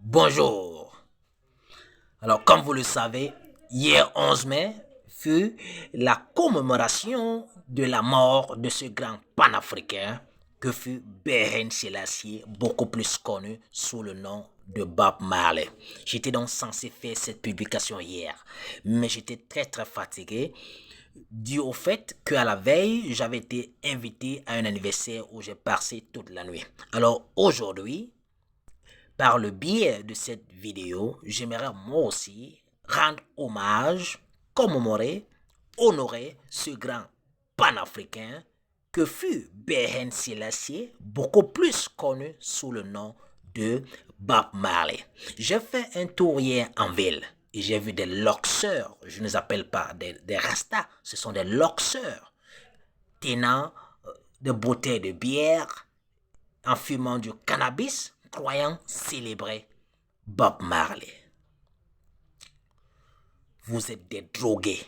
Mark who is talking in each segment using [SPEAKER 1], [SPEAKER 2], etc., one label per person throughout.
[SPEAKER 1] Bonjour. Alors, comme vous le savez, hier 11 mai fut la commémoration de la mort de ce grand panafricain que fut Beren Selassie, beaucoup plus connu sous le nom de Bob Marley. J'étais donc censé faire cette publication hier, mais j'étais très fatigué dû au fait qu'à la veille, j'avais été invité à un anniversaire où j'ai passé toute la nuit. Alors aujourd'hui, par le biais de cette vidéo, j'aimerais moi aussi rendre hommage, commémorer, honorer ce grand panafricain que fut Beren Selassie, beaucoup plus connu sous le nom de Bob Marley. J'ai fait un tour hier en ville et j'ai vu des loxeurs, je ne les appelle pas des rastas, ce sont des loxeurs tenant de bouteilles de bière en fumant du cannabis, croyant célébrer Bob Marley. Vous êtes des drogués.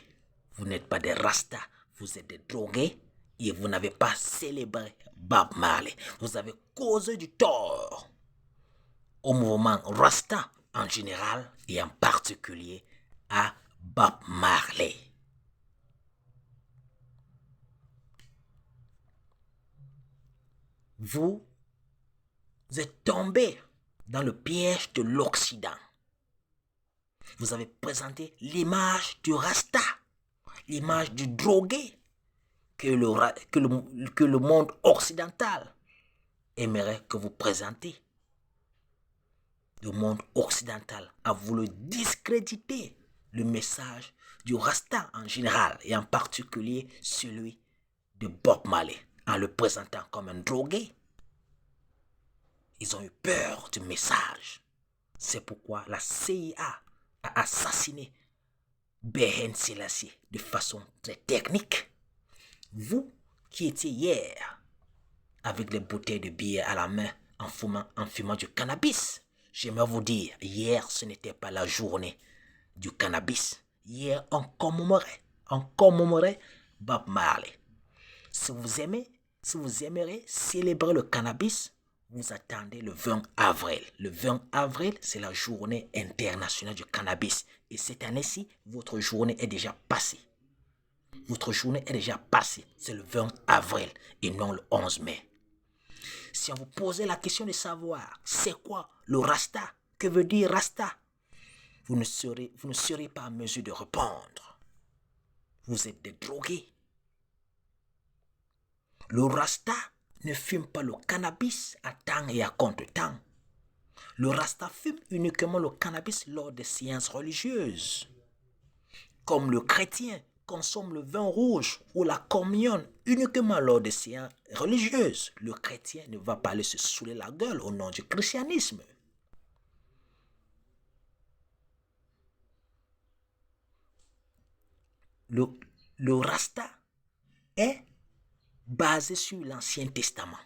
[SPEAKER 1] Vous n'êtes pas des rastas. Vous êtes des drogués et vous n'avez pas célébré Bob Marley. Vous avez causé du tort au mouvement rasta en général et en particulier à Bob Marley. Vous êtes tombé dans le piège de l'Occident. Vous avez présenté l'image du rasta, l'image du drogué que le monde occidental aimerait que vous présentiez. Le monde occidental a voulu discréditer le message du rasta en général et en particulier celui de Bob Marley en le présentant comme un drogué. Ils ont eu peur du message. C'est pourquoi la CIA a assassiné Beren Selassie de façon très technique. Vous qui étiez hier avec les bouteilles de bière à la main en fumant du cannabis, j'aimerais vous dire, hier ce n'était pas la journée du cannabis. Hier on commémorait Bob Marley. Si vous aimerez célébrer le cannabis, vous attendez le 20 avril. Le 20 avril, c'est la journée internationale du cannabis. Et cette année-ci, votre journée est déjà passée. Votre journée est déjà passée. C'est le 20 avril et non le 11 mai. Si on vous posait la question de savoir c'est quoi le rasta, que veut dire rasta, vous ne serez pas en mesure de répondre. Vous êtes des drogués. Le rasta ne fume pas le cannabis à temps et à contre-temps. Le rasta fume uniquement le cannabis lors des séances religieuses. Comme le chrétien consomme le vin rouge ou la communion uniquement lors des séances religieuses, le chrétien ne va pas aller se saouler la gueule au nom du christianisme. Le rasta est basé sur l'Ancien Testament.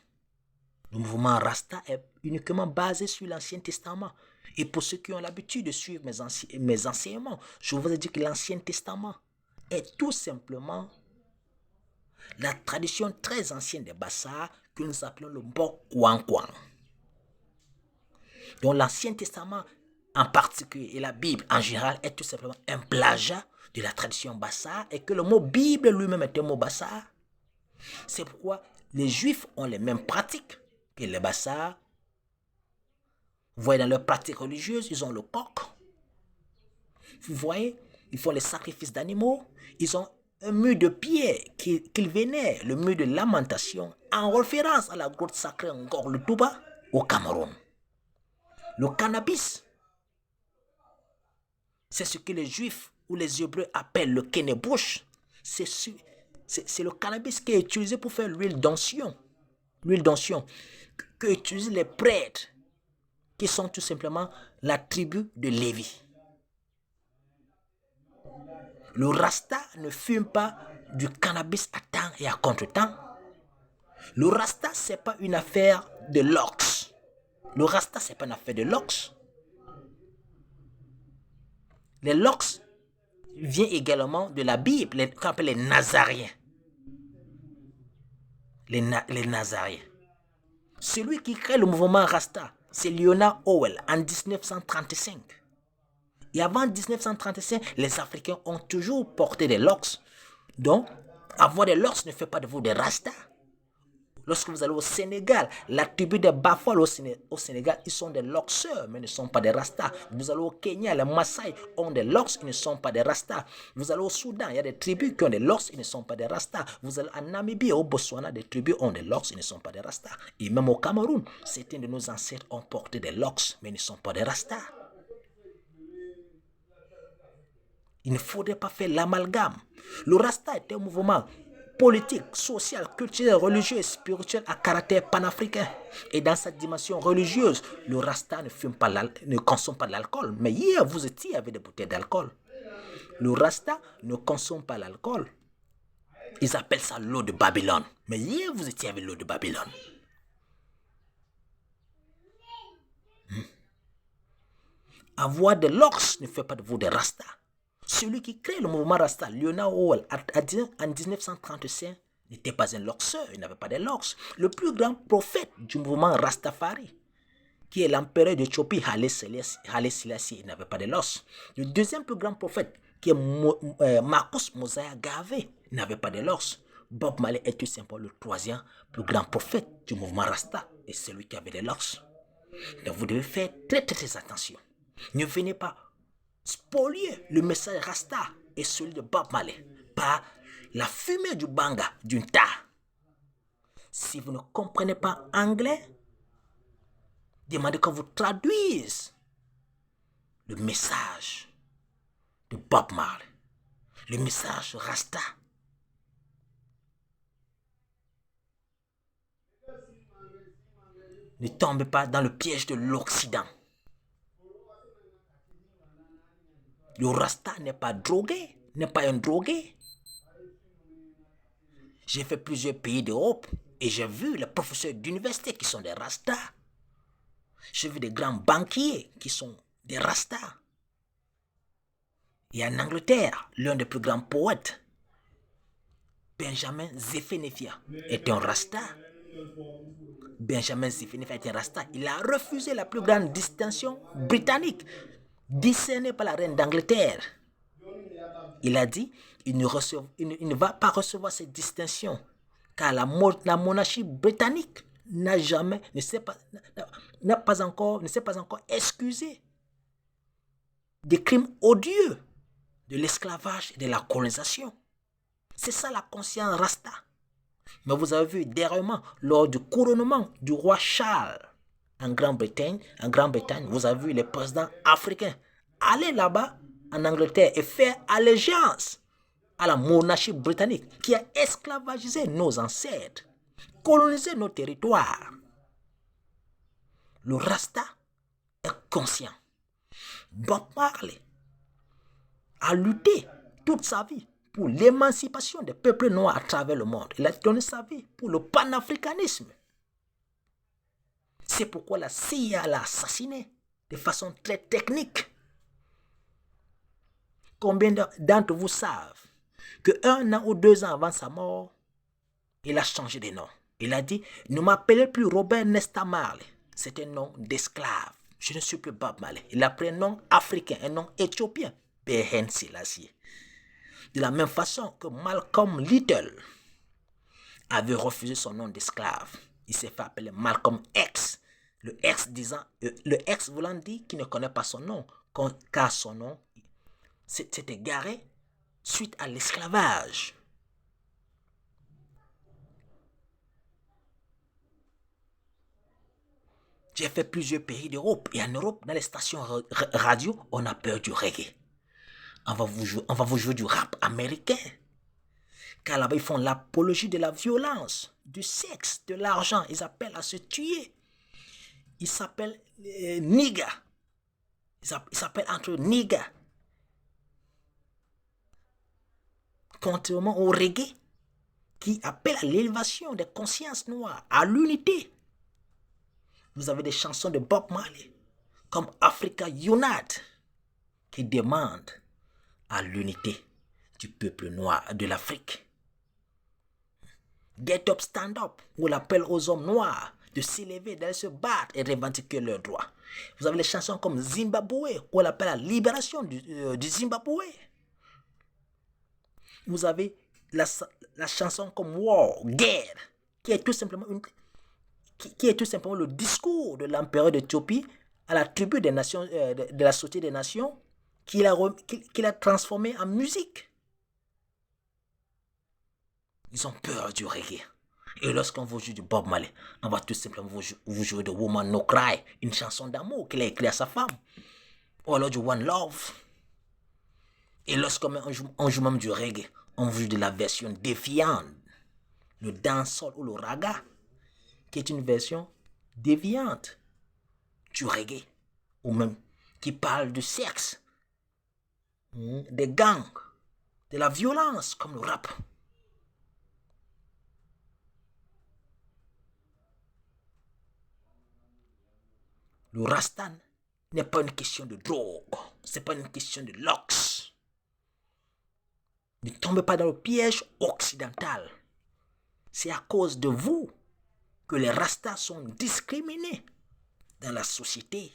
[SPEAKER 1] Le mouvement Rasta est uniquement basé sur l'Ancien Testament. Et pour ceux qui ont l'habitude de suivre mes enseignements, je vous ai dit que l'Ancien Testament est tout simplement la tradition très ancienne des Bassa que nous appelons le Mbokwankwang. Donc l'Ancien Testament en particulier et la Bible en général est tout simplement un plagiat de la tradition Bassa et que le mot Bible lui-même est un mot Bassa. C'est pourquoi les Juifs ont les mêmes pratiques que les Bassa. Vous voyez, dans leurs pratiques religieuses, ils ont le coq. Vous voyez, ils font les sacrifices d'animaux. Ils ont un mur de pierre qu'ils vénèrent, le mur de lamentation, en référence à la grotte sacrée Ngor-le-Touba au Cameroun. Le cannabis, c'est ce que les Juifs ou les Hébreux appellent le kennebush. C'est le cannabis qui est utilisé pour faire l'huile d'onction. L'huile d'onction que utilisent les prêtres qui sont tout simplement la tribu de Lévi. Le rasta ne fume pas du cannabis à temps et à contre-temps. Le rasta, ce n'est pas une affaire de l'ox. Le rasta, ce n'est pas une affaire de l'ox. Les lox viennent également de la Bible, qu'on appelle les Nazariens. Les Nazariens. Celui qui crée le mouvement rasta, C'est Leonard Howell en 1935. Et avant 1935, les Africains ont toujours porté des locks. Donc, avoir des locks ne fait pas de vous des rastas. Lorsque vous allez au Sénégal, la tribu des Bafol au Sénégal, ils sont des loxeurs, mais ne sont pas des rastas. Vous allez au Kenya, les Maasai ont des locks, ils ne sont pas des rastas. Vous allez au Soudan, il y a des tribus qui ont des locks, ils ne sont pas des rastas. Vous allez en Namibie, au Botswana, des tribus ont des locks, ils ne sont pas des rastas. Et même au Cameroun, certains de nos ancêtres ont porté des locks, mais ne sont pas des rastas. Il ne faudrait pas faire l'amalgame. Le rasta est un mouvement politique, social, culturel, religieux et spirituel à caractère panafricain. Et dans sa dimension religieuse, le rasta ne consomme pas de l'alcool. Mais hier, vous étiez avec des bouteilles d'alcool. Le rasta ne consomme pas l'alcool. Ils appellent ça l'eau de Babylone. Mais hier, vous étiez avec l'eau de Babylone. Avoir des locks ne fait pas de vous des rastas. Celui qui crée le mouvement Rasta, Leonard Howell, en 1935, n'était pas un loxeur, il n'avait pas de locks. Le plus grand prophète du mouvement Rastafari, qui est l'empereur d'Éthiopie, Haile Selassie, il n'avait pas de locks. Le deuxième plus grand prophète, qui est Marcus Mosiah Garvey, n'avait pas de locks. Bob Marley est tout simplement le troisième plus grand prophète du mouvement Rasta, et celui qui avait des locks. Donc vous devez faire très très attention. Ne venez pas spolier le message Rasta et celui de Bob Marley par la fumée du banga d'une tasse. Si vous ne comprenez pas anglais, demandez qu'on vous traduise le message de Bob Marley, le message Rasta. Ne tombez pas dans le piège de l'Occident. Le Rasta n'est pas drogué, n'est pas un drogué. J'ai fait plusieurs pays d'Europe et j'ai vu les professeurs d'université qui sont des Rastas. J'ai vu des grands banquiers qui sont des Rastas. Et en Angleterre, l'un des plus grands poètes, Benjamin Zephaniah, est un Rasta. Benjamin Zephaniah est un Rasta. Il a refusé la plus grande distinction britannique, décernée par la reine d'Angleterre. Il a dit, il ne va pas recevoir cette distinction, car la monarchie britannique ne s'est pas encore excusée des crimes odieux de l'esclavage et de la colonisation. C'est ça la conscience Rasta. Mais vous avez vu dernièrement, lors du couronnement du roi Charles en Grande-Bretagne, vous avez vu les présidents africains aller là-bas en Angleterre et faire allégeance à la monarchie britannique qui a esclavagisé nos ancêtres, colonisé nos territoires. Le Rasta est conscient. Bob Marley a lutté toute sa vie pour l'émancipation des peuples noirs à travers le monde. Il a donné sa vie pour le panafricanisme. C'est pourquoi la CIA l'a assassiné de façon très technique. Combien d'entre vous savent que 1 an ou 2 ans avant sa mort, il a changé de nom. Il a dit, ne m'appelez plus Robert Nesta Marley. C'est un nom d'esclave. Je ne suis plus Bob Marley. Il a pris un nom africain, un nom éthiopien. Haile Selassie. De la même façon que Malcolm Little avait refusé son nom d'esclave. Il s'est fait appeler Malcolm X. Le X voulant dire qu'il ne connaît pas son nom, car son nom s'est égaré suite à l'esclavage. J'ai fait plusieurs pays d'Europe et en Europe, dans les stations radio, on a peur du reggae. On va vous jouer du rap américain. Car là-bas, ils font l'apologie de la violence, du sexe, de l'argent. Ils appellent à se tuer. Ils s'appellent nigga. Ils s'appellent entre eux nigga. Contrairement au reggae, qui appelle à l'élévation des consciences noires, à l'unité. Vous avez des chansons de Bob Marley, comme Africa Unite, qui demandent à l'unité du peuple noir de l'Afrique. Get Up, Stand Up, ou l'appel aux hommes noirs, de s'élever, d'aller se battre et revendiquer leurs droits. Vous avez les chansons comme Zimbabwe, qu'on appelle la libération du Zimbabwe. Vous avez la chanson comme War, guerre, qui est tout simplement qui est tout simplement le discours de l'empereur d'Éthiopie à la tribu des nations, de la Société des Nations, qu'il a transformé en musique. Ils ont peur du reggae. Et lorsqu'on vous joue du Bob Marley, on va tout simplement vous jouer de Woman No Cry, une chanson d'amour qu'il a écrite à sa femme. Ou alors du One Love. Et lorsqu'on joue même du reggae, on vous joue de la version défiante, le dancehall ou le raga, qui est une version déviante du reggae, ou même qui parle du sexe, des gangs, de la violence, comme le rap. Le Rastan n'est pas une question de drogue, c'est pas une question de luxe. Ne tombez pas dans le piège occidental. C'est à cause de vous que les Rastas sont discriminés dans la société.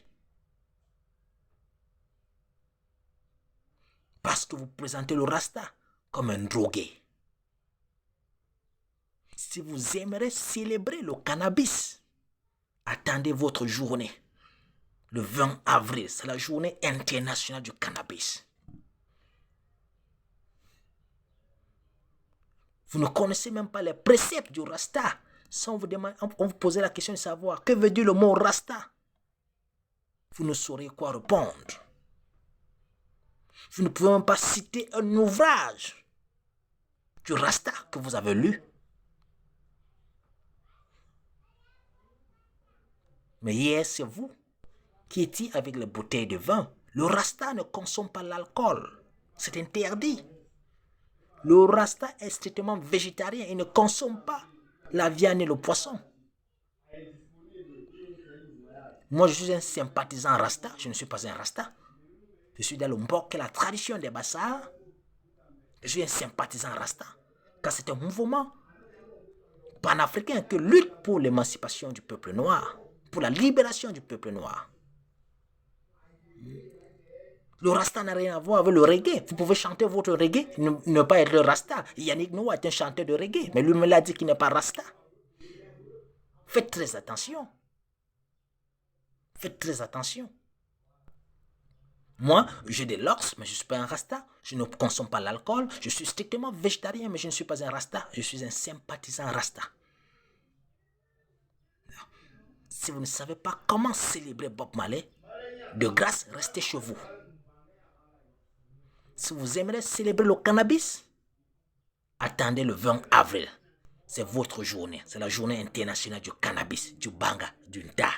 [SPEAKER 1] Parce que vous présentez le Rasta comme un drogué. Si vous aimeriez célébrer le cannabis, attendez votre journée. Le 20 avril, c'est la journée internationale du cannabis. Vous ne connaissez même pas les préceptes du Rasta. Sans vous demander, on vous poser la question de savoir que veut dire le mot Rasta. Vous ne saurez quoi répondre. Vous ne pouvez même pas citer un ouvrage du Rasta que vous avez lu. Mais hier, c'est vous qui étiez avec les bouteilles de vin. Le Rasta ne consomme pas l'alcool. C'est interdit. Le Rasta est strictement végétarien. Il ne consomme pas la viande et le poisson. Moi, je suis un sympathisant Rasta. Je ne suis pas un Rasta. Je suis dans le Mbok, la tradition des Bassars. Je suis un sympathisant Rasta. Car c'est un mouvement panafricain qui lutte pour l'émancipation du peuple noir, pour la libération du peuple noir. Le Rasta n'a rien à voir avec le reggae. Vous pouvez chanter votre reggae, ne pas être le Rasta. Yannick Noah est un chanteur de reggae, mais lui me l'a dit qu'il n'est pas Rasta. Faites très attention. Faites très attention. Moi, j'ai des locks, mais je ne suis pas un Rasta. Je ne consomme pas l'alcool. Je suis strictement végétarien, mais je ne suis pas un Rasta. Je suis un sympathisant Rasta. Si vous ne savez pas comment célébrer Bob Marley, de grâce, restez chez vous. Si vous aimeriez célébrer le cannabis, attendez le 20 avril. C'est votre journée. C'est la journée internationale du cannabis, du banga, du nda.